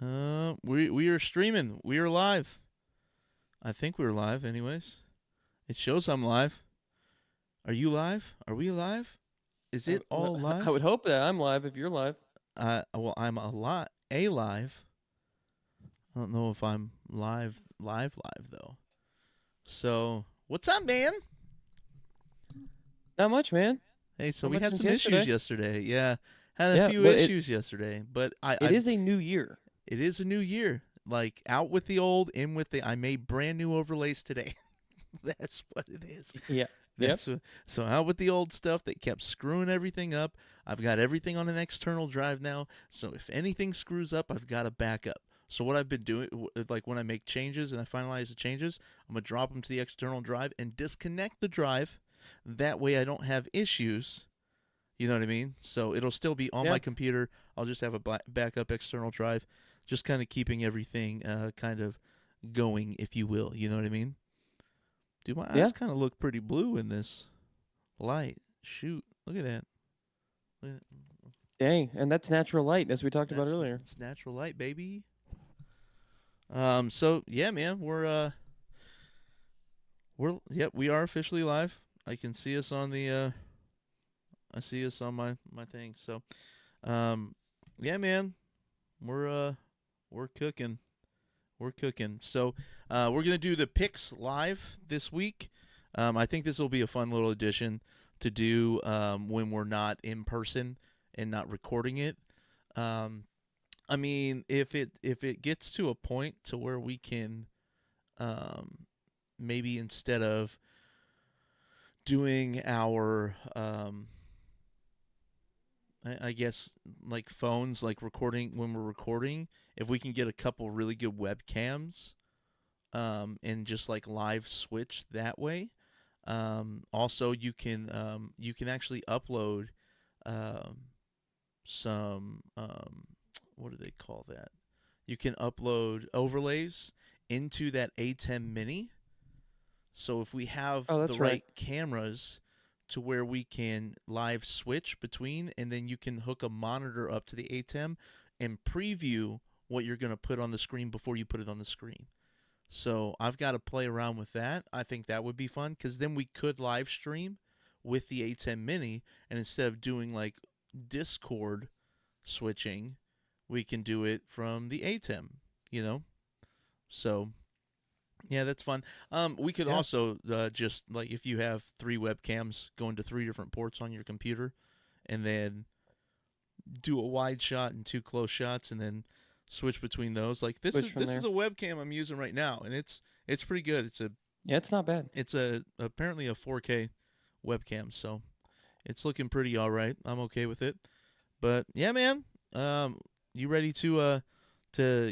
We are streaming. We are live. I think we're live, anyways. It shows I'm live. Are you live? Are we live? Is it Well, all I would live? hope that I'm live if you're live. Well, I'm a lot a live. I don't know if I'm live though. So, what's up, man? Not much, man. Hey, so Not we much had since some issues yesterday. yesterday. Yeah, had a Yeah, few but it issues yesterday, but it is a new year. it is a new year. Like out with the old, in with the. I made brand new overlays today. That's what it is. Yeah. Yep. So out with the old stuff that kept screwing everything up. I've got everything on an external drive now. So if anything screws up, I've got a backup. So what I've been doing, like when I make changes and I finalize the changes, I'm gonna drop them to the external drive and disconnect the drive. That way I don't have issues. You know what I mean? So it'll still be on Yeah. my computer. I'll just have a backup external drive, just kind of keeping everything kind of going, if you will. You know what I mean? Dude, my eyes Yeah. kind of look pretty blue in this light. Shoot, look at that. Look at that. Dang, and that's natural light, as we talked about That's earlier. it's natural light, baby. So yeah, man, yep, we are officially live. I can see us on the I see us on my thing. So, um, yeah, man, we're cooking. We're cooking. So, we're gonna do the picks live this week. I think this will be a fun little addition to do when we're not in person and not recording it. Um, I mean, if it gets to a point to where we can um, maybe instead of doing our I guess like phones, like recording when we're recording, if we can get a couple really good webcams and just like live switch that way. Also, you can actually upload um, some what do they call that? You can upload overlays into that A10 Mini. So if we have Oh, the that's right. right cameras to where we can live switch between, and then you can hook a monitor up to the ATEM and preview what you're going to put on the screen before you put it on the screen. So I've got to play around with that. I think that would be fun because then we could live stream with the A10 Mini, and instead of doing like Discord switching, we can do it from the ATEM. You know, so yeah, that's fun. We could Yeah. also just like if you have three webcams going to three different ports on your computer, and then do a wide shot and two close shots, and then switch between those. Like this Switch is from this is there. a webcam I'm using right now, and it's pretty good. Yeah, it's not bad. It's a apparently a 4K webcam, so it's looking pretty all right. I'm okay with it. But yeah, man, you ready to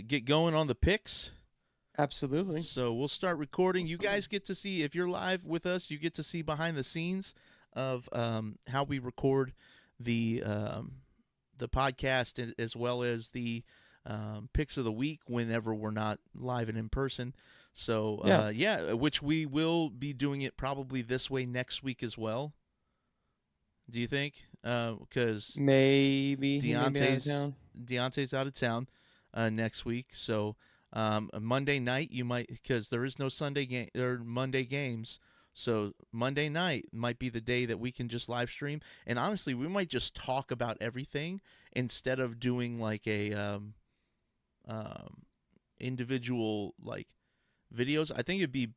get going on the picks? Absolutely. So we'll start recording. You guys get to see, if you're live with us, you get to see behind the scenes of how we record the podcast as well as the picks of the week whenever we're not live and in person. So Yeah. yeah, which we will be doing it probably this way next week as well. Do you think? Because Maybe he may be out of Deontay's town. Deontay's out of town next week, so a Monday night you might, because there is no Sunday game or Monday games, so Monday night might be the day that we can just live stream. And honestly, we might just talk about everything instead of doing like a um, individual like videos. I think it'd be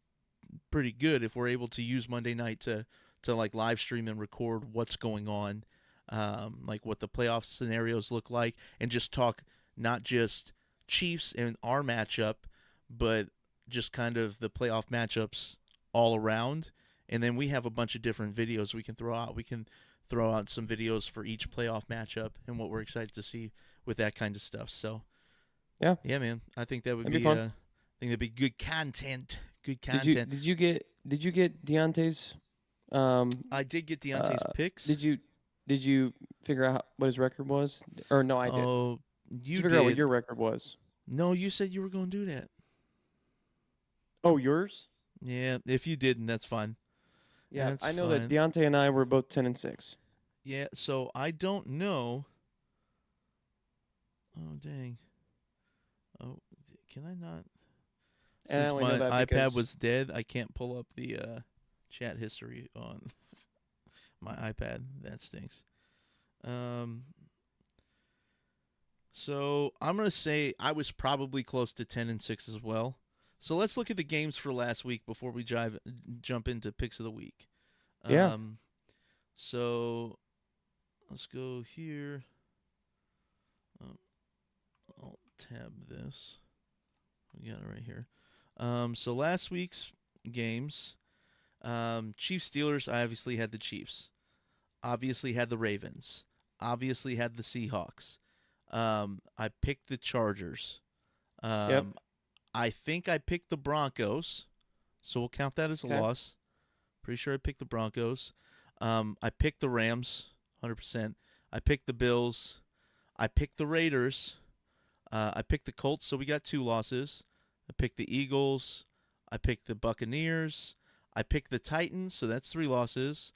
pretty good if we're able to use Monday night to like live stream and record what's going on, like what the playoff scenarios look like, and just talk not just Chiefs and our matchup, but just kind of the playoff matchups all around. And then we have a bunch of different videos we can throw out. We can throw out some videos for each playoff matchup and what we're excited to see with that kind of stuff. So Yeah, yeah, man, I think that would that'd be be fun. I think that'd be good content. Good Did you content. did you get did you get Deontay's I did get Deontay's uh picks. did you did you figure out what his record was? Or no, I didn't. Oh, Did you you figure out what did. your record was? No, you said you were going to do that. Oh, yours? Yeah, if you didn't, that's fine. Yeah, That's I know that fine. Deontay and I were both 10-6. Yeah, so I don't know. Oh, dang. Oh, can I not? And I Since only know my that iPad because was dead, I can't pull up the chat history on my iPad. That stinks. Um, so I'm gonna say I was probably close to 10-6 as well. So let's look at the games for last week before we jump into picks of the week. yeah, Um, so let's go here. Um, I'll tab this. We got it right here. So last week's games, Chiefs Steelers. I obviously had the Chiefs. Obviously had the Ravens. Obviously had the Seahawks. I picked the Chargers. yep, Um, I think I picked the Broncos, so we'll count that as a okay, loss. Pretty sure I picked the Broncos. I picked the Rams, 100%. I picked the Bills. I picked the Raiders. I picked the Colts, so we got 2 losses. I picked the Eagles. I picked the Buccaneers. I picked the Titans, so that's 3 losses.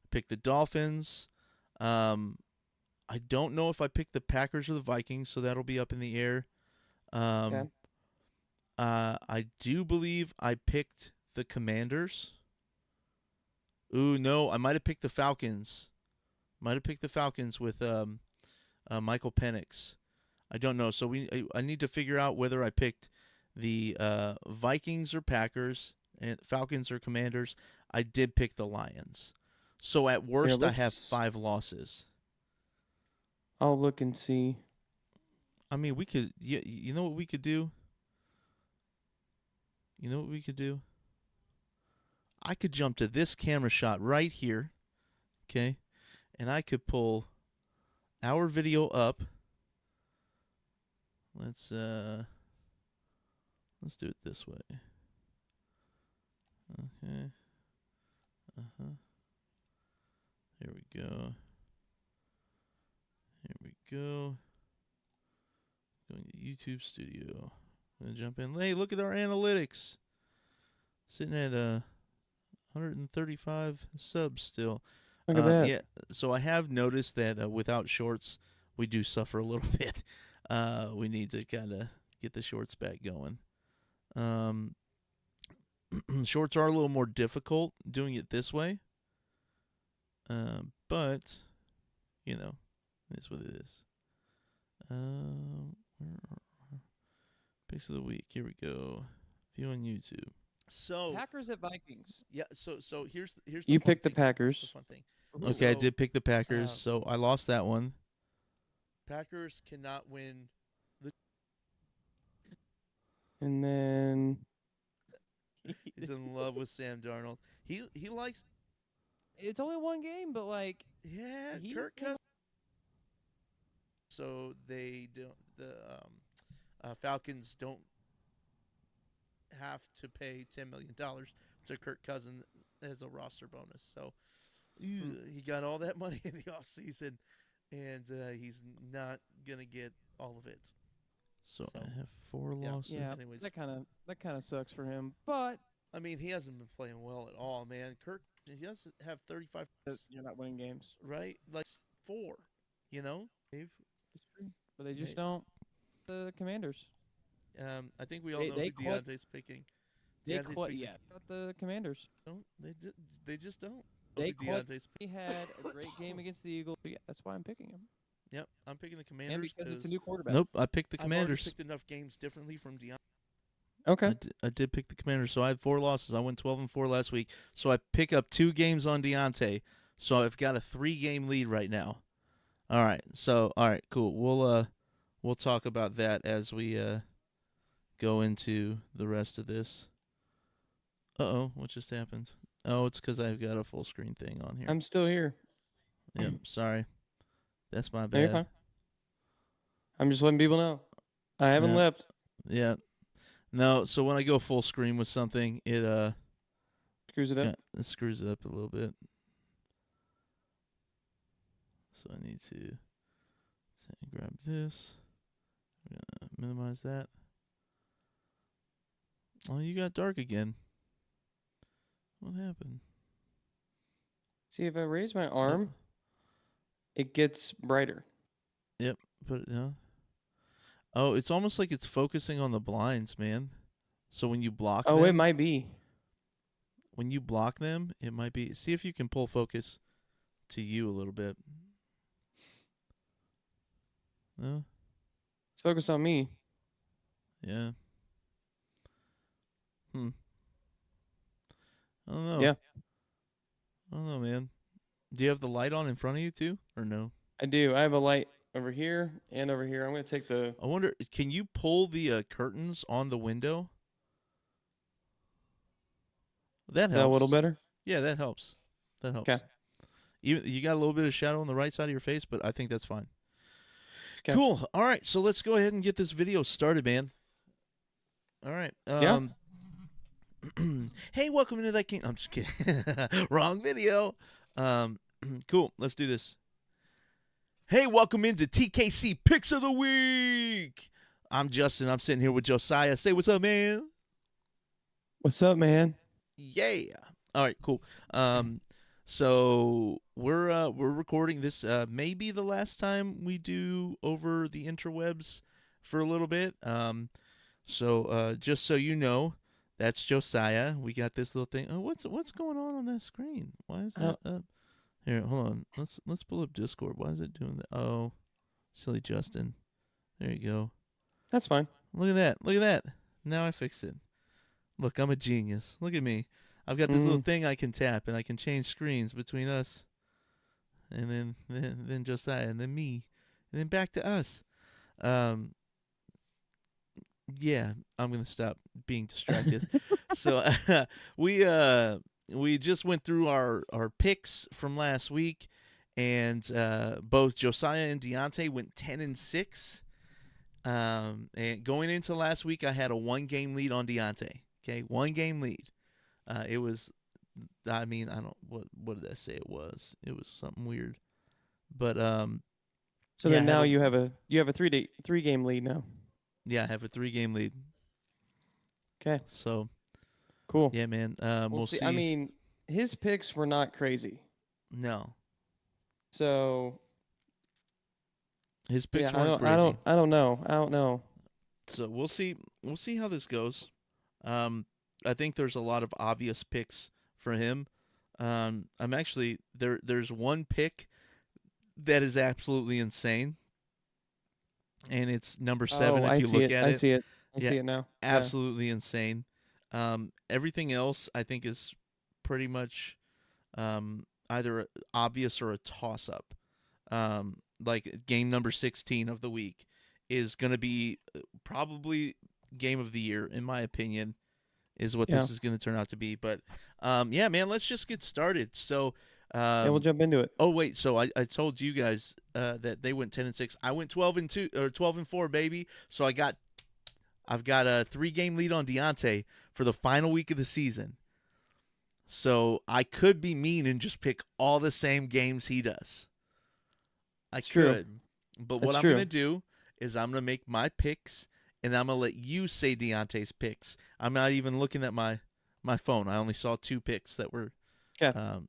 I picked the Dolphins. Um, I don't know if I picked the Packers or the Vikings, so that'll be up in the air. Um, okay. I do believe I picked the Commanders. Ooh, no, I might have picked the Falcons. Might have picked the Falcons with Michael Penix. I don't know. So I need to figure out whether I picked the Vikings or Packers and Falcons or Commanders. I did pick the Lions. So at Here, worst, I have let's. 5 losses. I'll look and see. I mean, we could. You know what we could do? You know what we could do? I could jump to this camera shot right here, okay? And I could pull our video up. Let's uh let's do it this way. Okay. Uh-huh. Here we go. Here we go. Going to YouTube Studio. I'm gonna jump in. Hey, look at our analytics. Sitting at 135 subs still. Look at that. Yeah. So I have noticed that without shorts, we do suffer a little bit. We need to kind of get the shorts back going. Um, shorts are a little more difficult doing it this way. But you know, it's what it is. Where are picks of the week? Here we go. View on YouTube. So Packers at Vikings. yeah, so here's the You fun picked the thing. The Packers, fun thing. Ooh. Okay, I did pick the Packers, so I lost that one. Packers cannot win. and then He's in love with Sam Darnold. He likes it's only one game, but like Kirk Cousins. So they don't the Falcons don't have to pay $10 million to Kirk Cousins as a roster bonus. So he got all that money in the offseason, and he's not gonna get all of it. So I have 4 losses. yeah, Anyways, that kind of sucks for him. But I mean he hasn't been playing well at all, man. Kirk he does have 35, you're not winning games. right? Like 4, you know. Dave, It's true. But they just don't. The Commanders. I think we all They know they who quit. Deontay's picking. They Deontay's quit. picking Yeah, got the Commanders. don't they just don't know They who quit. Deontay's. He had a great game against the Eagles. So yeah, that's why I'm picking him. Yep, I'm picking the And Commanders because it's a new quarterback. nope, I picked the I've already Commanders. Picked enough games differently from Deontay. Okay. I did pick the Commanders, so I had 4 losses. I went 12-4 last week, so I pick up 2 games on Deontay. So I've got a 3-game lead right now. All right, cool. We'll talk about that as we go into the rest of this. What just happened? Oh, it's because I've got a full screen thing on here. I'm still here. Yep, sorry. That's my No, you're bad. fine. I'm just letting people know. I haven't left. Yeah. No, so when I go full screen with something, it Screws it up. it screws it up a little bit. So I need to grab this. I'm gonna minimize that. Oh, you got dark again. What happened? See, if I raise my arm, it gets brighter. Yep, put it down. Oh, it's almost like it's focusing on the blinds, man. So Oh, it might be. when you block them, it might be. See if you can pull focus to you a little bit. No, It's focused on me. yeah. Hmm. I don't know. Yeah, I don't know, man. Do you have the light on in front of you too, or no? I do. I have a light over here and over here. I'm gonna take the. I wonder. Can you pull the curtains on the window? That Is that a little helps. better? Yeah, that helps. That Okay. helps. You got a little bit of shadow on the right side of your face, but I think that's fine. Okay. Cool. All right, so let's go ahead and get this video started, man. All right. Yeah. Hey, welcome into that king. I'm just kidding. Wrong video. Cool. Let's do this. Hey, welcome into TKC Picks of the Week. I'm Justyn. I'm sitting here with Josiah. Say what's up, man. What's up, man? Yeah. All right, cool. So we're recording this. Maybe the last time we do over the interwebs for a little bit. So just so you know, that's Josiah. We got this little thing. Oh, what's going on that screen? Why is that up? Here, hold on. Let's pull up Discord. Why is it doing that? Oh, silly Justyn. There you go. That's fine. Look at that. Look at that. Now I fixed it. Look, I'm a genius. Look at me. I've got this little thing I can tap, and I can change screens between us, and then Josiah, and then me, and then back to us. Yeah, I'm gonna stop being distracted. So we just went through our picks from last week, and both Josiah and Deontay went 10-6. And going into last week, I had a 1-game lead on Deontay. Okay, 1-game lead. It was, I mean, I don't what did I say it was? It was something weird, but So yeah, then now you have a 3-game lead now. yeah, I have a 3-game lead. Okay. So Cool. yeah, man. We'll see. I mean, his picks were not crazy. No, So his picks yeah, weren't crazy. I don't know. So we'll see. We'll see how this goes. I think there's a lot of obvious picks for him. I'm actually there's one pick that is absolutely insane, and it's number 7. Oh, If I you see look it. at I it, see it. I yeah, see it now. Yeah. absolutely insane. Everything else I think is pretty much either obvious or a toss up. Like game number 16 of the week is going to be probably game of the year, in my opinion, is what Yeah. this is going to turn out to be. But yeah, man, let's just get started. So, Yeah, we'll jump into it. oh wait, so I told you guys that they went 10-6. I went 12-2 or 12-4, baby. So I've got a 3-game lead on Deontay for the final week of the season. So I could be mean and just pick all the same games he does. I It's true. could. But That's what I'm true. going to do is I'm going to make my picks, and I'm going to let you say Deontay's picks. I'm not even looking at my phone. I only saw 2 picks that were Okay.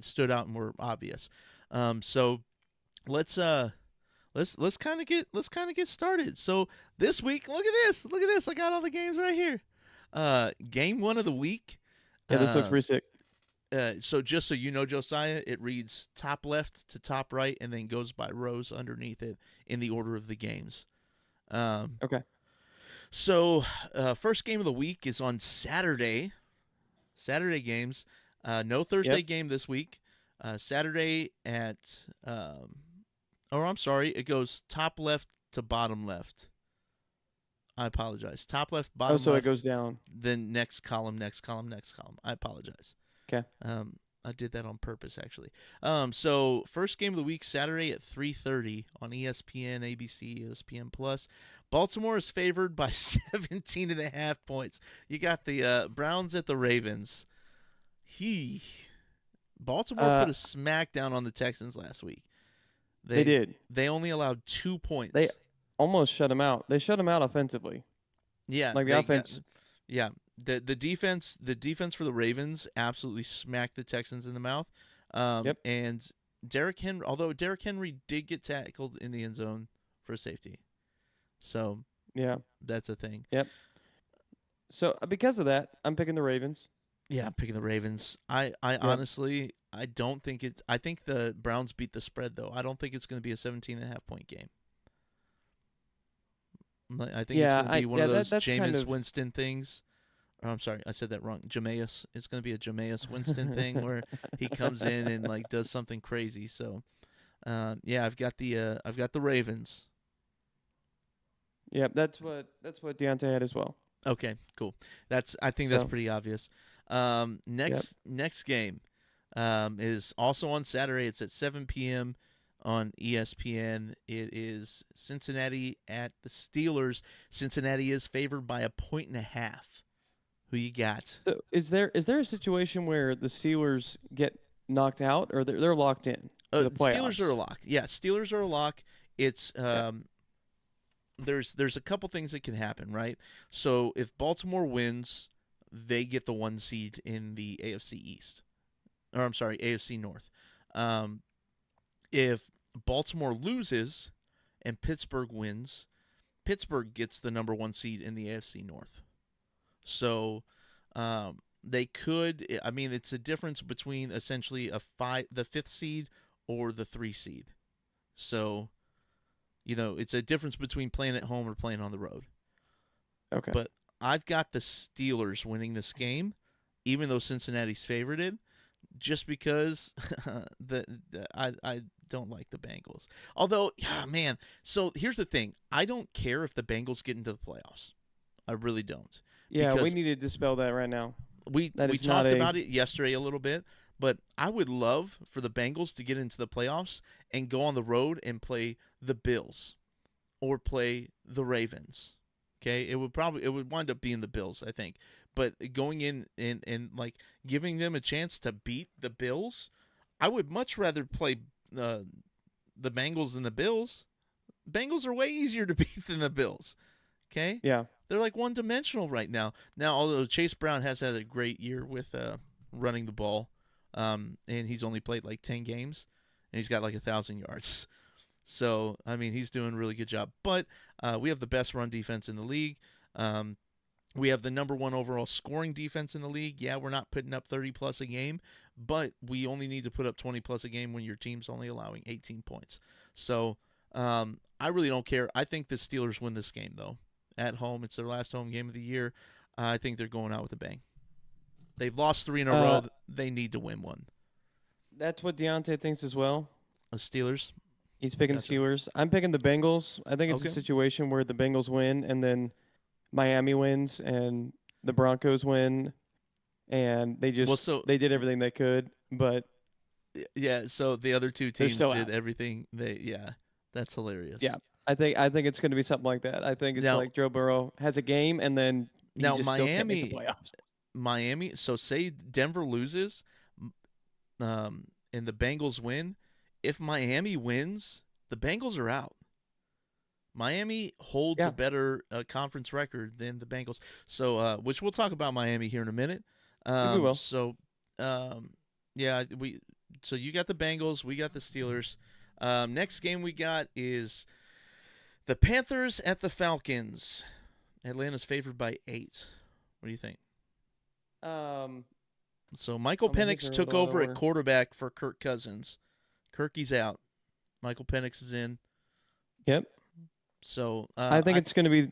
stood out and were obvious. So let's kind of get started. So this week, look at this. Look at this. I got all the games right here. Game 1 of the week. Yeah, this looks pretty sick. So just so you know, Josiah, it reads top left to top right and then goes by rows underneath it in the order of the games. Okay. So first game of the week is on Saturday. Saturday games. No Thursday game this week. Saturday at or I'm sorry, it goes top left to bottom left. I apologize. Top left, bottom left. Oh, so it goes down. Then next column, next column, next column. I apologize. Okay. I did that on purpose, actually. So first game of the week, Saturday at 3:30 on ESPN, ABC, ESPN Plus. Baltimore is favored by 17.5 points. You got the Browns at the Ravens. Baltimore put a smackdown on the Texans last week. They did. They only allowed 2 points. They almost shut them out. They shut them out offensively. Yeah, like the offense. The defense for the Ravens absolutely smacked the Texans in the mouth. And Derrick Henry, although Derrick Henry did get tackled in the end zone for a safety. So Yeah. that's a thing. Yep. So because of that, I'm picking the Ravens. Yeah, I'm picking the Ravens. I Yep. honestly, I don't think it's. I think the Browns beat the spread though. I don't think it's going to be a 17.5 point game. I think it's Yeah. going to I be one of yeah those that's kind Jameis of Winston things. Or I'm sorry, I said that wrong. Jameis. It's going to be a Jameis Winston thing where he comes in and like does something crazy. So, yeah, I've got the Ravens. yeah. That's what Deontay had as well. Okay, cool. I think that's So pretty obvious. yep. Next game is also on Saturday. It's at 7 p.m. on ESPN. It is Cincinnati at the Steelers. Cincinnati is favored by 1.5. Who you got? So is there a situation where the Steelers get knocked out or they're locked in to the Steelers are a playoffs? lock. Yeah, Steelers are a lock. It's Okay. there's a couple things that can happen, right? So if Baltimore wins, they get the 1 seed in the AFC East, or I'm sorry, AFC North. Um, if Baltimore loses and Pittsburgh wins, Pittsburgh gets the number 1 seed in the AFC North. So they could. I mean, it's a difference between essentially the 5th seed or the 3 seed. So it's a difference between playing at home or playing on the road. Okay. But I've got the Steelers winning this game, even though Cincinnati's favorited, just because I don't like the Bengals. Although, yeah, man. So here's the thing: I don't care if the Bengals get into the playoffs. I really don't, Yeah, we because need to dispel that right now. That we is not talked a about it yesterday a little bit. But I would love for the Bengals to get into the playoffs and go on the road and play the Bills or play the Ravens. Okay, it would wind up being the Bills, I think. But going in and like giving them a chance to beat the Bills, I would much rather play uh, the Bengals than the Bills. Bengals are way easier to beat than the Bills. Okay, yeah. they're like one dimensional right now. Now, although Chase Brown has had a great year with running the ball, and he's only played like 10 games, and he's got like 1,000 yards. So, I mean, he's doing a really good job. But we have the best run defense in the league. Um, we have the number 1 overall scoring defense in the league. Yeah, we're not putting up 30 plus a game, but we only need to put up 20 plus a game when your team's only allowing 18 points. So, I really don't care. I think the Steelers win this game, though. At home, it's their last home game of the year. I think they're going out with a bang. They've lost 3 in a Uh, row. They need to win one. that's what Deontay thinks as well. The Steelers. He's picking the Gotcha. Steelers. I'm picking the Bengals. I think it's a Okay. situation where the Bengals win and then Miami wins and the Broncos win and Well, so they did everything they could, but yeah, so the other two they're teams still did out. everything. Yeah, that's hilarious. Yeah. I think it's going to be something like that. I think it's Now, like Joe Burrow has a game and then he now just still can't make the Miami, playoffs. Miami. So say Denver loses, and the Bengals win. If Miami wins, the Bengals are out. Miami holds a Yeah, better conference record than the Bengals. So, which we'll talk about Miami here in a minute. we will. So, um, yeah, we. So you got the Bengals, we got the Steelers. Next game we got is the Panthers at the Falcons. Atlanta's favored by 8. What do you think? Um, So Michael I'm looking Penix through took a lot of over at order. quarterback for Kirk Cousins. Kirky's out. Michael Penix is in. Yep. So I think it's going to be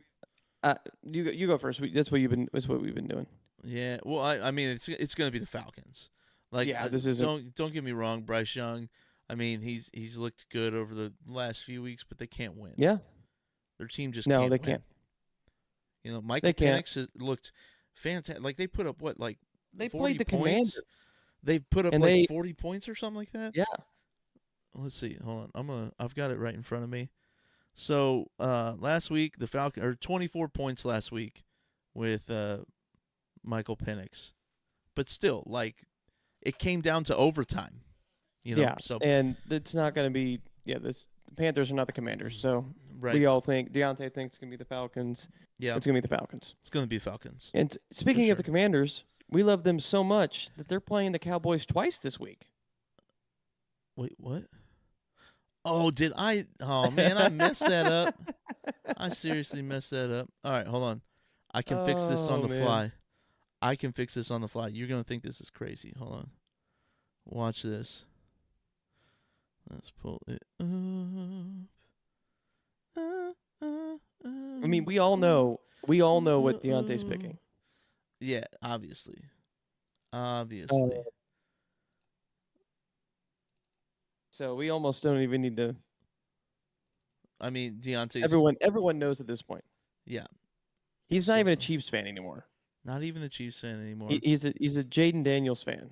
you go first. That's what we've been doing. yeah. Well, I mean it's going to be the Falcons. Like Yeah, this isn't. don't get me wrong, Bryce Young. I mean he's looked good over the last few weeks, but they can't win. Yeah. Their team just No, can't they win. can't. Michael They can't. Penix has looked fantastic. Like they put up what like They 40 played the Commanders points. They've put up and like they 40 points or something like that. yeah. Let's see. Hold on. I've got it right in front of me. So last week the Falcon or 24 points last week with Michael Penix, but still like it came down to overtime. Yeah. So And it's not going to be this the Panthers are not the Commanders. So right, we all think Deontay thinks it's going to be the Falcons. yeah, It's going to be the Falcons. it's gonna be Falcons And for speaking of the sure. Commanders, we love them so much that they're playing the Cowboys twice this week. Wait, what? Oh, did I? Oh man, I messed that up. I seriously messed that up. All right, hold on. I can fix this on Oh the man. fly. I can fix this on the fly. You're gonna think this is crazy. Hold on. Watch this. Let's pull it up. I mean, we all know what Deontay's picking. Yeah, obviously. Obviously. Uh, so we almost don't even need to. I mean, Deontay's. Everyone knows at this point. Yeah. He's not So, even a Chiefs fan anymore. not even the Chiefs fan anymore. He's a Jaden Daniels fan.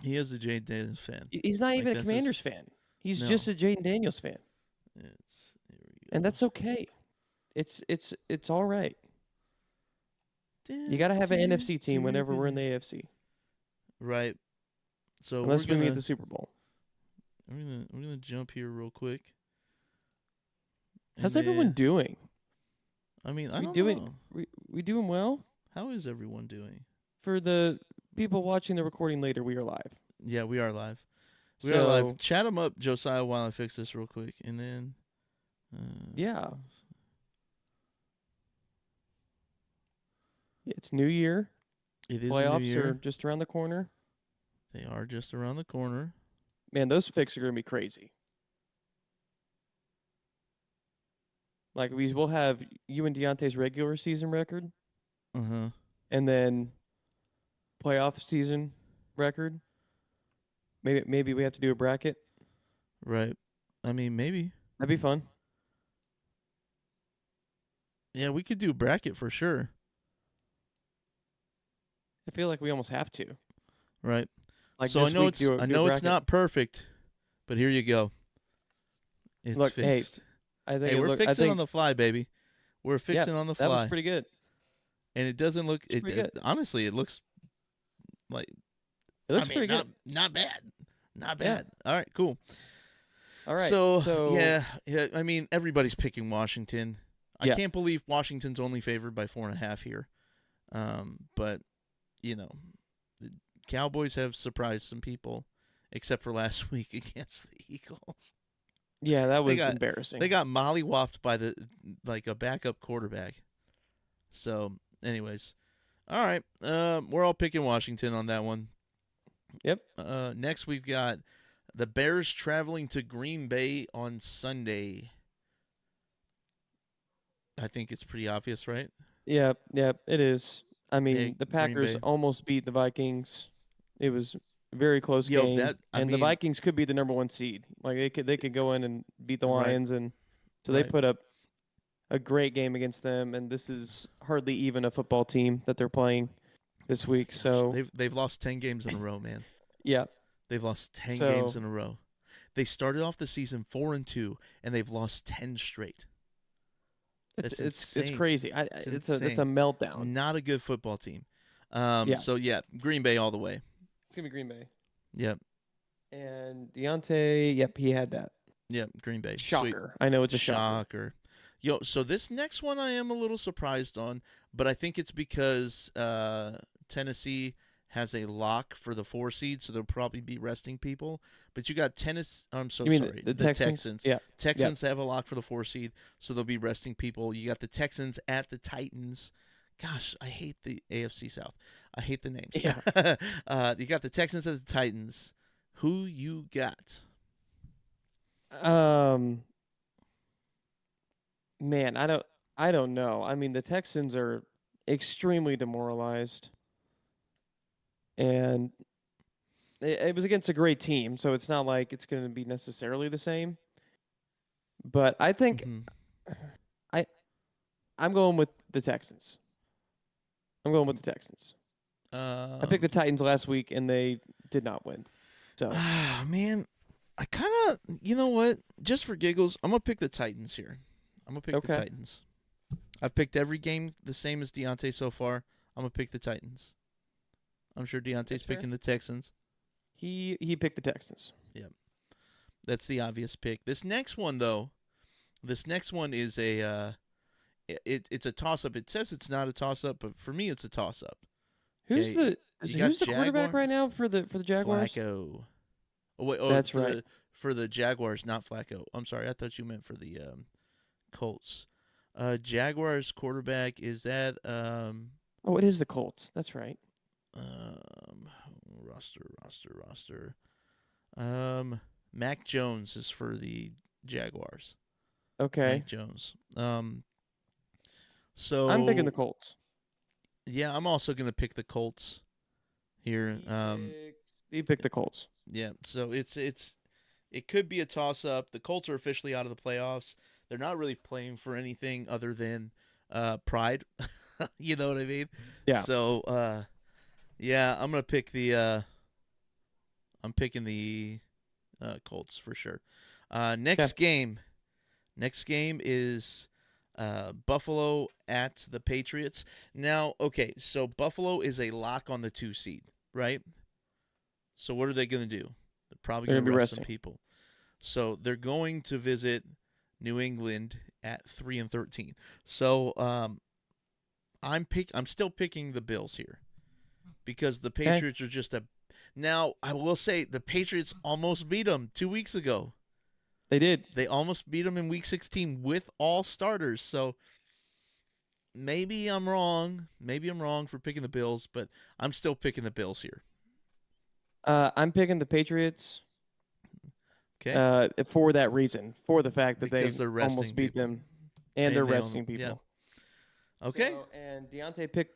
He is a Jay Daniels fan. He's not Like, even a that's Commanders fan. He's No. just a Jaden Daniels fan, Here we and go. that's okay. It's all right. You got to have an NFC team whenever we're in the AFC, Right. So unless we we're meet gonna the Super Bowl. we're gonna jump here real quick. How's everyone doing? I mean, I We don't doing know. we doing well? How is everyone doing? For the people watching the recording later, we are live. Yeah, we are live. We are So live. Chat them up, Josiah, while I fix this real quick, and then. yeah, it's New Year. It is a new Playoffs year. are just around the corner. They are just around the corner. Man, those picks are gonna be crazy. Like we'll have you and Deontay's regular season record, Uh-huh. and then playoff season record. Maybe we have to do a bracket. Right. I mean, maybe. That'd be fun. Yeah, we could do a bracket for sure. I feel like we almost have to. Right. Like so this week, do a I know it's bracket. not perfect, but here you go. It's Look, hey, fixed. I think Hey, we're fixing I think, on the fly, baby. We're fixing on the that was fly. pretty good. And it doesn't look It's pretty good. Honestly, it looks like It looks pretty good. not bad. Not Yeah. bad. All right, cool. All right. So yeah, I mean, everybody's picking Washington. I Yeah. can't believe Washington's only favored by 4.5 here. But you know, the Cowboys have surprised some people, except for last week against the Eagles. Yeah, that was got- embarrassing. They got mollywopped by a backup quarterback. So, anyways, all right. We're all picking Washington on that one. Yep. Next, we've got the Bears traveling to Green Bay on Sunday. I think it's pretty obvious, right? Yeah, it is. I mean, Hey, the Green Packers Bay. almost beat the Vikings. It was a very close Yo, game, that- I and the mean- Vikings could be the number 1 seed. Like they could go in and beat the Right. Lions, and so they Right. put up a great game against them. And this is hardly even a football team that they're playing this week. Gosh, So they've lost 10 games in a row, man. yeah, They've lost 10 So- games in a row. They started off the season 4-2, and they've lost 10 straight. it's That's it's insane. crazy. It's It's a meltdown. Not a good football team. Yeah. So yeah, Green Bay all the way. It's gonna be Green Bay. Yep. And Deontay, yep, he had that. Yep. Green Bay. Sweet. Shocker. I know it's a shocker. Yo, so this next one I am a little surprised on, but I think it's because Tennessee has a lock for the 4 seed, so they'll probably be resting people. But you got Tennessee. I'm so You mean sorry. the Texans? Yeah. Texans have a lock for the 4 seed, so they'll be resting people. You got the Texans at the Titans. Gosh, I hate the AFC South. I hate the names. Yeah. You got the Texans at the Titans. Who you got? Man, I don't know. I mean, the Texans are extremely demoralized, and it was against a great team, so it's not like it's going to be necessarily the same. But I think Mhm. I'm going with the Texans. I'm going with the Texans. I picked the Titans last week, and they did not win. So Man, I kind of, you know what? Just for giggles, I'm gonna pick the Titans here. I'm gonna pick the Okay. Titans. I've picked every game the same as Deontay so far. I'm gonna pick the Titans. I'm sure Deontay's That's fair. picking the Texans. he picked the Texans. That's the obvious pick. This next one, though, is a it's a toss up. It says it's not a toss up, but for me, it's a toss up. Who's Okay, the you got who's the quarterback Jaguar- right now for the Jaguars? Flacco. Oh wait, That's for right. for the Jaguars, not Flacco. I'm sorry, I thought you meant for the Colts. Jaguars quarterback is that Oh, it is the Colts. That's right. um roster. Mac Jones is for the Jaguars. Okay. Mac Jones. I'm picking the So Colts. yeah, I'm also gonna pick the Colts here. He picked the Colts. Yeah. So it could be a toss up. The Colts are officially out of the playoffs. They're not really playing for anything other than pride. You know what I mean? Yeah. So yeah, I'm picking the Colts for sure. Next Okay. game. Next game is Buffalo at the Patriots. Now, okay, so Buffalo is a lock on the 2 seed, right? So what are they going to do? They're probably They're going gonna to be rest some resting. people. So they're going to visit New England at 3-13. So I'm still picking the Bills here because the Okay. Patriots are just a. Now I will say the Patriots almost beat them 2 weeks ago. They did. They almost beat them in Week 16 with all starters. So maybe I'm wrong. Maybe I'm wrong for picking the Bills, but I'm still picking the Bills here. I'm picking the Patriots. Okay, For that reason, for the fact that they because they're resting almost beat people, them, and they're they don't. resting Yeah. people. Okay. So, and Deontay picked.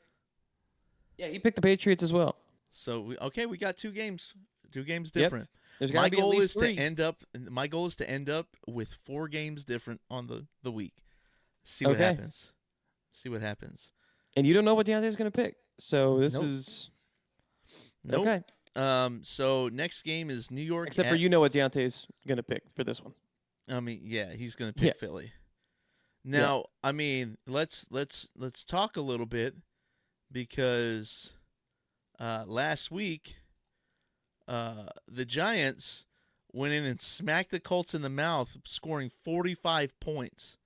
Yeah, he picked the Patriots as well. So we got 2 games. 2 games Yep. different. There's got My to be at goal least is to 3. end up. My goal is to end up with 4 games different on the week. See what Okay. happens. See what happens. And you don't know what Deontay's going to pick. So this Nope. is Nope. okay. So next game is New York. Except for you know what Deontay's going to pick for this one. I mean, yeah, he's gonna Yeah. pick Philly. Yeah. Now, I mean, let's talk a little bit because last week the Giants went in and smacked the Colts in the mouth, scoring 45 points.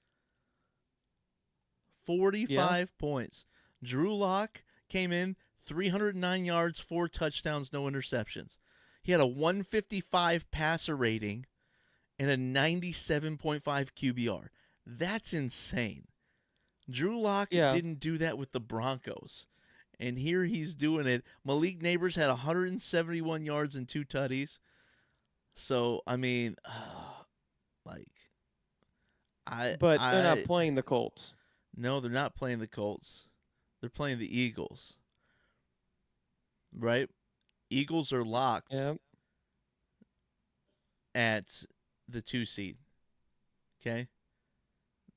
45 points. Drew Lock came in 309 yards, 4 touchdowns, no interceptions. He had a 155 passer rating and a 97.5 QBR. That's insane. Drew Lock Yeah. didn't do that with the Broncos. And here he's doing it. Malik Neighbors had 171 yards and 2 tutties. So, I mean, like, But they're not playing the Colts. No, they're not playing the Colts. They're playing the Eagles. Right? Eagles are locked at the 2 seed. Okay?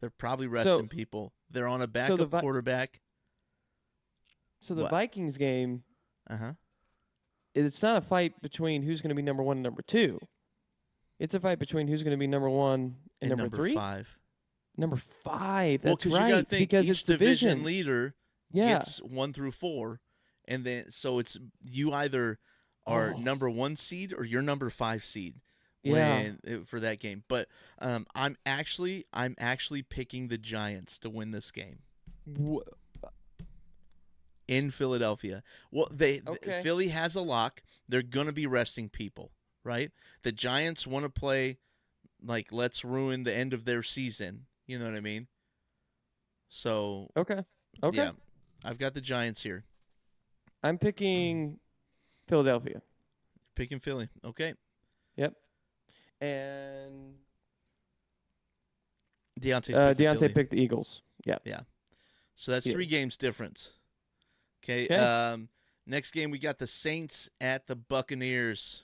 They're probably resting people. They're on a backup quarterback. So the Vikings game, it's not a fight between who's going to be number 1 and number 2. It's a fight between who's going to be number 1 and number 3. 5. Number 5. That's right. You gotta think because each it's division leader Yeah. gets 1 through 4, and then so it's you either are number 1 seed or you're number 5 seed. For that game. But I'm actually picking the Giants to win this game. In Philadelphia. Well, Philly has a lock. They're going to be resting people, right? The Giants want to play like let's ruin the end of their season. You know what I mean? So Okay. Yeah, I've got the Giants here. I'm picking Philadelphia. Picking Philly. Okay. Yep. And Deontay picked the Eagles. Yeah. Yeah. So that's 3 games difference. Okay. Next game we got the Saints at the Buccaneers.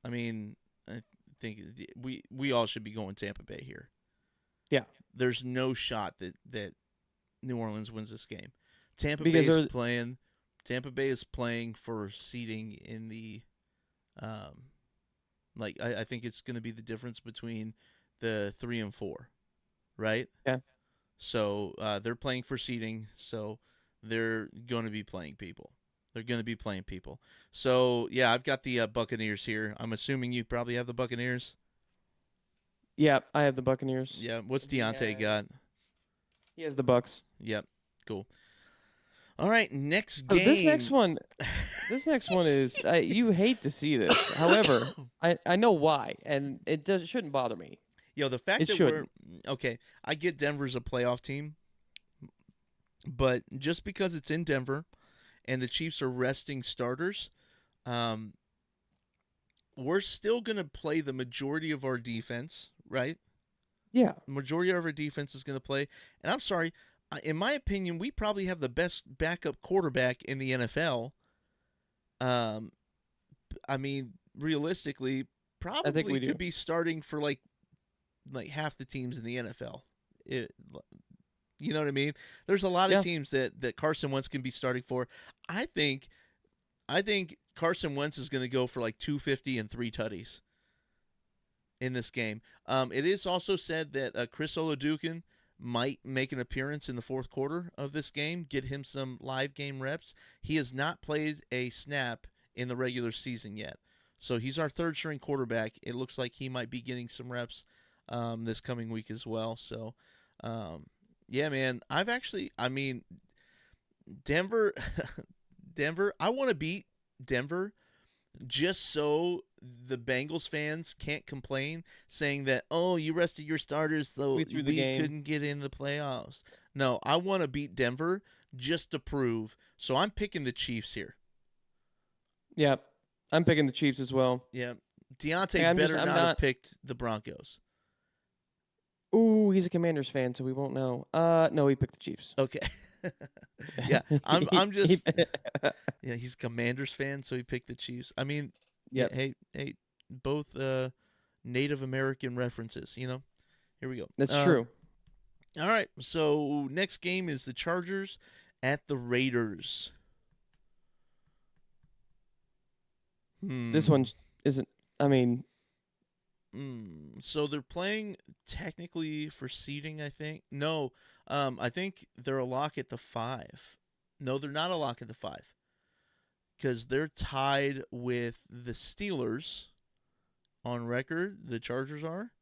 I mean, I think we all should be going Tampa Bay here. Yeah. There's no shot that New Orleans wins this game. Tampa Bay is playing for seeding in the I think it's going to be the difference between the 3 and 4, right? Yeah. So they're playing for seeding, so they're going to be playing people. So yeah, I've got the Buccaneers here. I'm assuming you probably have the Buccaneers. Yeah, I have the Buccaneers. Yeah, what's Deontay got? He has the Bucks. Yep, cool. All right, next game. This next one is you hate to see this. However, I know why, and it shouldn't bother me. The fact It that we're shouldn't. okay, I get Denver's a playoff team, but just because it's in Denver and the Chiefs are resting starters, um, we're still going to play the majority of our defense, right? Yeah. The majority of our defense is going to play. And I'm sorry, in my opinion, we probably have the best backup quarterback in the NFL. Um, I mean, realistically, I think probably we could do. be starting for like half the teams in the NFL. You know what I mean? There's a lot of Yeah. teams that Carson Wentz can be starting for. I think I think Carson Wentz is going to go for like 250 and 3 tutties in this game. It is also said that Chris Oladukin might make an appearance in the fourth quarter of this game, get him some live game reps. He has not played a snap in the regular season yet. So he's our third string quarterback. It looks like he might be getting some reps this coming week as well. So, yeah, man, I mean, Denver, Denver, I want to beat Denver just so the Bengals fans can't complain saying that, oh, you rested your starters so We threw the we game. couldn't get in the playoffs. No, I want to beat Denver just to prove. So I'm picking the Chiefs here. Yeah. I'm picking the Chiefs as well. Yeah. Like, Deontay better I'm not have not. picked the Broncos. Ooh, he's a Commanders fan, so we won't know. No, he picked the Chiefs. Okay. Yeah, I'm He- just yeah, he's a Commanders fan, so he picked the Chiefs. I mean, yeah, yep, hey, both Native American references, you know. Here we go. that's true. All right, so next game is the Chargers at the Raiders. This one Hmm. isn't. I mean, So they're playing technically for seeding, I think. No, I think they're a lock at the 5. No, they're not a lock at the 5 because they're tied with the Steelers on record. The Chargers are.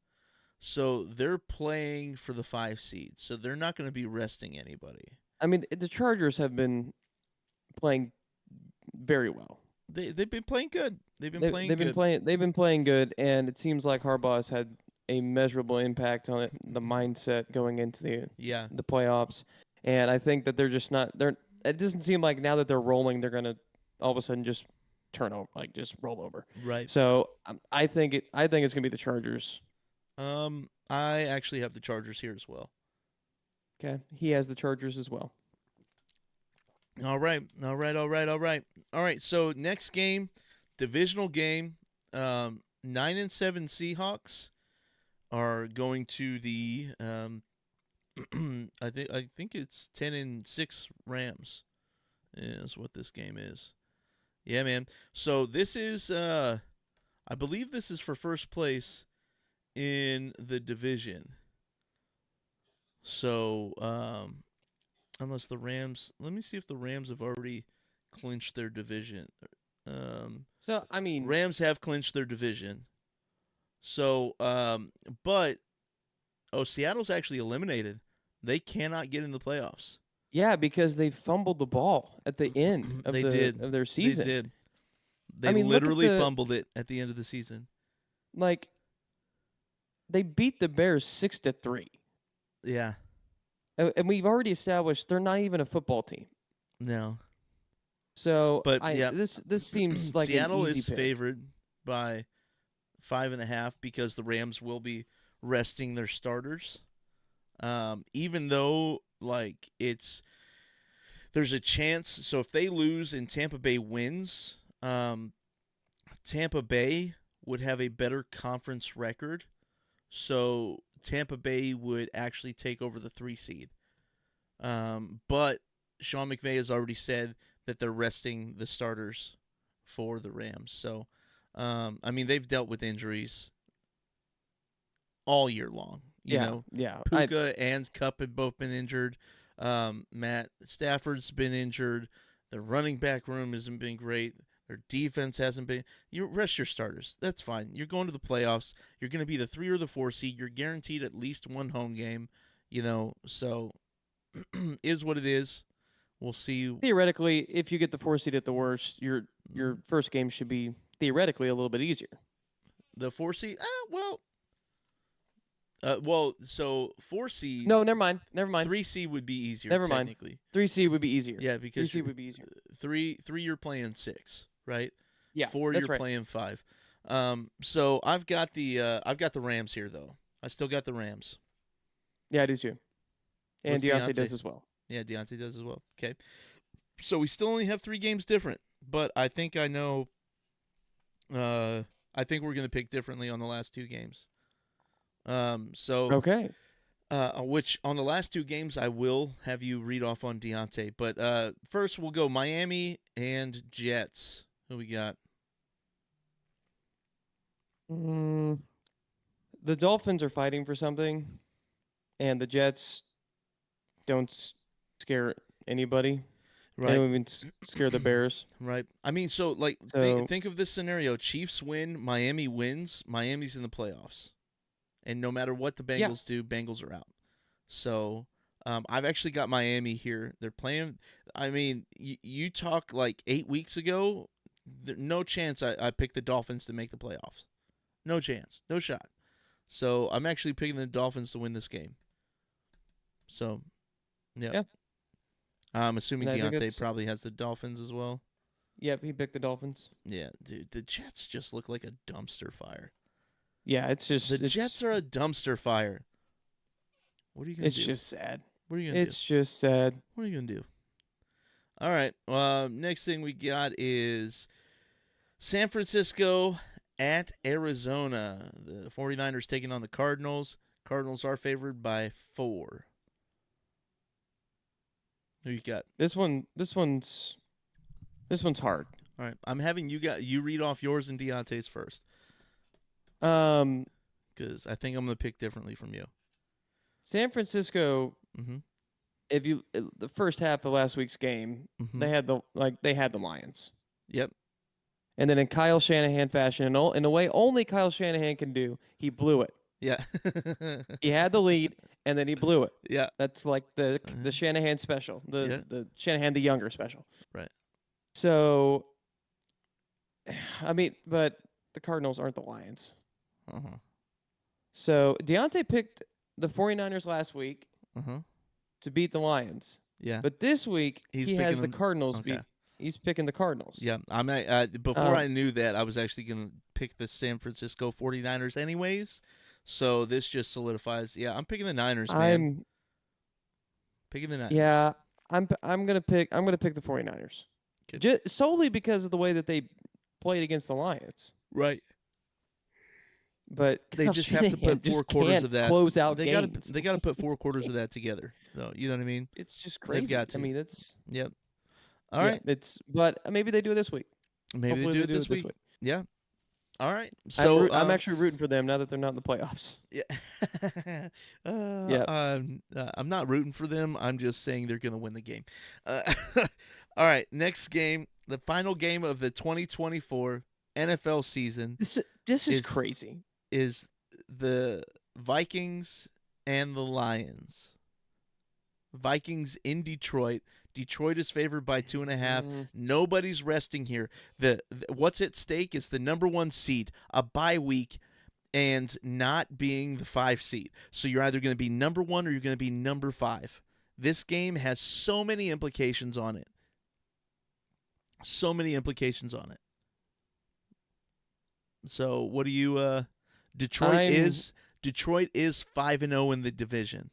So they're playing for the 5 seed. So they're not going to be resting anybody. I mean, the Chargers have been playing very well. They've been playing good. They've been They playing they've been good. playing they've been playing good, and it seems like Harbaugh has had a measurable impact on it, the mindset going into Yeah. the playoffs. And I think that they're just not. They're. It doesn't seem like now that they're rolling, they're gonna all of a sudden just turn over, like just roll over. Right. So I think it. I think it's gonna be the Chargers. I actually have the Chargers here as well. Okay, he has the Chargers as well. All right. All right. So next game, divisional game. 9-7 Seahawks are going to the I think it's 10-6 Rams is what this game is. Yeah, man. So this is I believe this is for first place in the division. So unless the Rams, let me see if the Rams have already clinched their division. So I mean, Rams have clinched their division. So, but Seattle's actually eliminated. They cannot get in the playoffs. yeah, because they fumbled the ball at the end of They did. their They season. did. I They mean, look at literally fumbled it at the end of the season. like they beat the Bears 6-3. Yeah. And we've already established they're not even a football team. No. So But yeah, this seems like an Seattle easy is pick. favored by 5.5 because the Rams will be resting their starters. Even though there's a chance. So if they lose and Tampa Bay wins, Tampa Bay would have a better conference record. So Tampa Bay would actually take over the 3 seed. But Sean McVay has already said that they're resting the starters for the Rams. So, I mean, they've dealt with injuries all year long. You know, Yeah. Puka and Cup have both been injured. Matt Stafford's been injured. Their running back room hasn't been great. Their defense hasn't been. You rest your starters. That's fine. You're going to the playoffs. You're going to be the 3 or the 4 seed. You're guaranteed at least one home game. You know, so is what it is. We'll see. Theoretically, if you get the 4 seed at the worst, your first game should be theoretically a little bit easier. The 4 seed. Well, Well, so 4 seed, No, never mind. Never mind. 3 seed would be easier Never mind. technically. 3 seed would be easier. Yeah, because 3 seed would be easier. three you're playing 6, right? Yeah, 4 that's you're right. playing 5. So I've got the Rams here though. I still got the Rams. Yeah, I do too. And What's Deontay does as well. Yeah, Deontay does as well. Okay. So we still only have 3 games different, but I think I know. I think we're gonna pick differently on the last 2 games. So Okay. which on the last 2 games I will have you read off on Deontay, but first we'll go Miami and Jets. Who we got? The Dolphins are fighting for something, and the Jets don't scare anybody. They Right. don't even scare the Bears. Right. I mean, so like So think of this scenario: Chiefs win, Miami wins, Miami's in the playoffs, and no matter what the Bengals do, Bengals are out. So I've actually got Miami here. They're playing. I mean, you talk like 8 weeks ago. No chance I picked the Dolphins to make the playoffs. No chance. No shot. So I'm actually picking the Dolphins to win this game. So, yeah. I'm assuming Deontay probably has the Dolphins as well. Yep, he picked the Dolphins. Yeah, dude, the Jets just look like a dumpster fire. Yeah, it's just the Jets are a dumpster fire. What are you gonna do? It's just sad. What are you gonna do? It's just sad. What are you gonna do? All right. Next thing we got is San Francisco at Arizona. The 49ers taking on the Cardinals. Cardinals are favored by 4. Who you got? This one's hard. All right. I'm having you read off yours and Deontay's first. Because I think I'm gonna pick differently from you. San Francisco. Mm-hmm. If you the first half of last week's game, they had the Lions. Yep. And then in Kyle Shanahan fashion, in a way only Kyle Shanahan can do, he blew it. Yeah. He had the lead, and then he blew it. Yeah. That's like the Shanahan special, the Shanahan the Younger special. Right. So, I mean, but the Cardinals aren't the Lions. Uh-huh. So Deontay picked the 49ers last week to beat the Lions. Yeah. But this week he has the Cardinals beat. He's picking the Cardinals. Yeah, before I knew that, I was actually going to pick the San Francisco 49ers anyways. So this just solidifies. Yeah, I'm picking the Niners, man. I'm picking the Niners. Yeah, I'm going to pick the 49ers. Just solely because of the way that they played against the Lions. Right. But they just have to put 4 quarters of that. Close out they games. They got to put 4 quarters of that together. So, you know what I mean? It's just crazy. They've got to. I mean, it's Yep. All right. But maybe they do it this week. Maybe Hopefully they do it this week. Yeah. All right. So I'm actually rooting for them now that they're not in the playoffs. Yeah. I'm not rooting for them. I'm just saying they're going to win the game. All right. Next game, the final game of the 2024 NFL season. This is crazy. Is the Vikings and the Lions. Vikings in Detroit. Detroit is favored by 2.5. Nobody's resting here. What's at stake is the number 1 seed, a bye week, and not being the 5 seed. So you're either going to be number 1 or you're going to be number 5. This game has so many implications on it. So many implications on it. So what do you? Detroit is 5-0 in the division.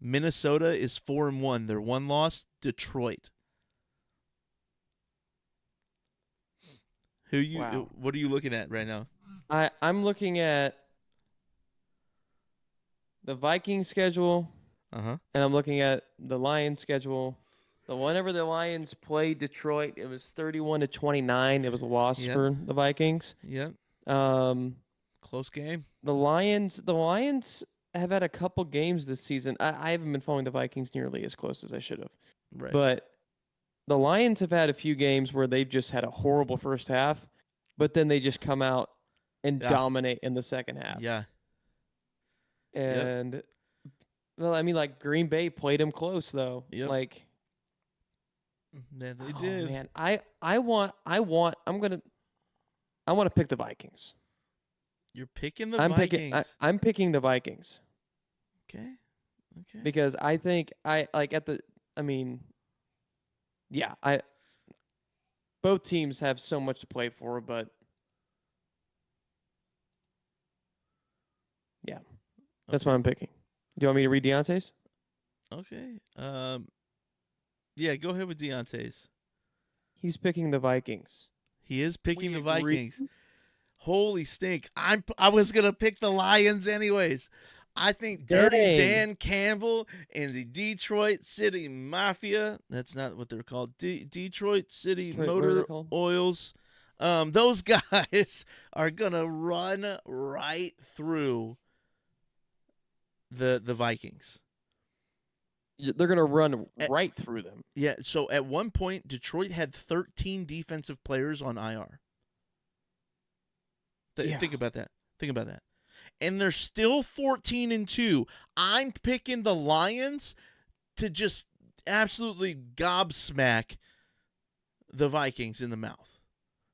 Minnesota is 4-1. They're 1 loss. Detroit. What are you looking at right now? I'm looking at the Vikings schedule. And I'm looking at the Lions schedule. Whenever the Lions played Detroit, it was 31-29. It was a loss for the Vikings. Yep. Close game. The Lions have had a couple games this season. I haven't been following the Vikings nearly as close as I should have. Right. But the Lions have had a few games where they've just had a horrible first half, but then they just come out and dominate in the second half. Yeah. And well, I mean, like Green Bay played them close though. Yep. Like they did. Man, I want to pick the Vikings. You're picking the Vikings. I'm picking the Vikings. Okay. Okay. Because I think both teams have so much to play for, but yeah, that's what I'm picking. Do you want me to read Deontay's? Okay. Yeah, go ahead with Deontay's. He's picking the Vikings. He is picking the Vikings. Holy stink. I was going to pick the Lions anyways. I think Dirty Dan Campbell and the Detroit City Mafia, that's not what they're called, Detroit City Motor Oils, those guys are going to run right through the Vikings. They're going to run right through them. Yeah, so at one point, Detroit had 13 defensive players on IR. Think about that. Think about that. And they're still 14-2. I'm picking the Lions to just absolutely gobsmack the Vikings in the mouth.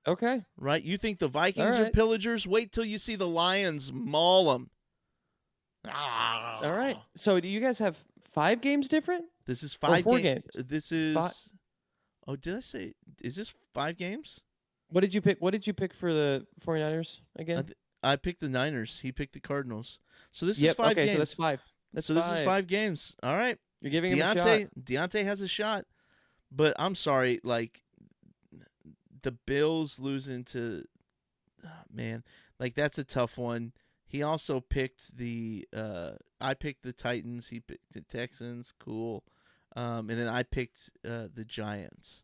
Okay. Right? You think the Vikings are pillagers? Wait till you see the Lions maul them. All right. So do you guys have 5 games different? This is 5 games. This is Oh, did I say is this 5 games? What did you pick? What did you pick for the 49ers again? I picked the Niners. He picked the Cardinals. So this is 5 games. Okay, so that's 5. This is 5 games. All right. You're giving him a shot. Deontay has a shot. But I'm sorry, like the Bills losing to man, like that's a tough one. He also picked I picked the Titans, he picked the Texans, cool. And then I picked the Giants,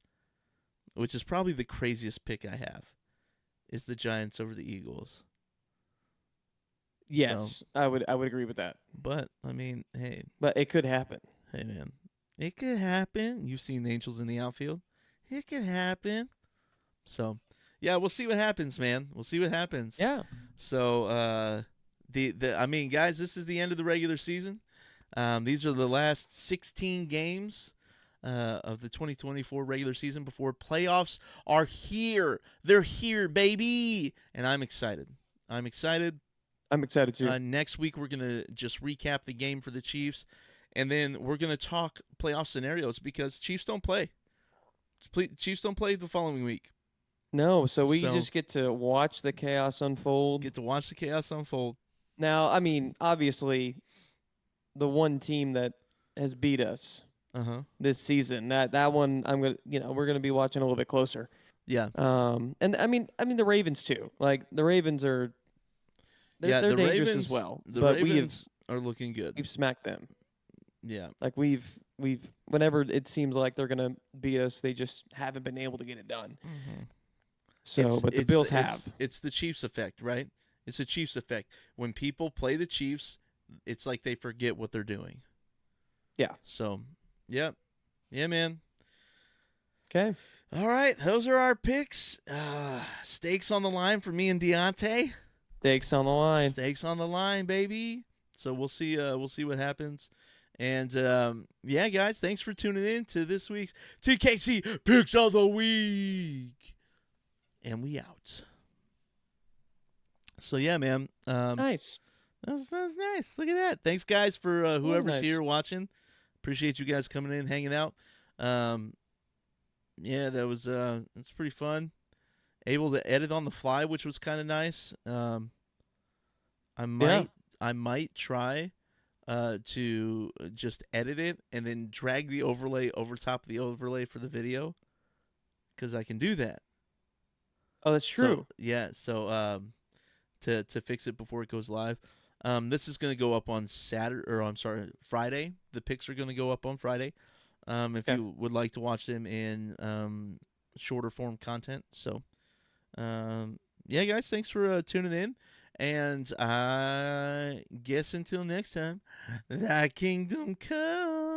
which is probably the craziest pick I have, is the Giants over the Eagles. Yes, so, I would agree with that. But I mean, hey. But it could happen. Hey man, it could happen. You've seen the Angels in the outfield. It could happen. So, yeah, we'll see what happens, man. We'll see what happens. Yeah. So, I mean, guys, this is the end of the regular season. These are the last 16 games of the 2024 regular season before playoffs are here. They're here, baby. And I'm excited. I'm excited too. Next week, we're going to just recap the game for the Chiefs. And then we're going to talk playoff scenarios because Chiefs don't play. Chiefs don't play the following week. No, so we just get to watch the chaos unfold. Now, I mean, obviously, the one team that has beat us this season, that one we're gonna be watching a little bit closer. Yeah. And I mean the Ravens too. Like the Ravens are they're dangerous Ravens, as well. The Ravens are looking good. We've smacked them. Yeah. Like we've whenever it seems like they're gonna beat us, they just haven't been able to get it done. Mm-hmm. So, but the Bills have. It's the Chiefs effect, right? It's the Chiefs effect. When people play the Chiefs, it's like they forget what they're doing. Yeah. So, yeah. Yeah, man. Okay. All right. Those are our picks. Stakes on the line for me and Deontay. Stakes on the line. Stakes on the line, baby. So we'll see what happens. And, yeah, guys, thanks for tuning in to this week's TKC Picks of the Week. And we out. So, yeah, man. Nice. That's nice. Look at that. Thanks, guys, for whoever's here watching. Appreciate you guys coming in, hanging out. Yeah, that was it's pretty fun. Able to edit on the fly, which was kind of nice. I might try to just edit it and then drag the overlay over top of the overlay for the video, because I can do that. Oh, that's true. So to fix it before it goes live. This is going to go up on Friday. The picks are going to go up on Friday. If you would like to watch them in shorter form content. So, yeah, guys, thanks for tuning in. And I guess until next time, thy kingdom come.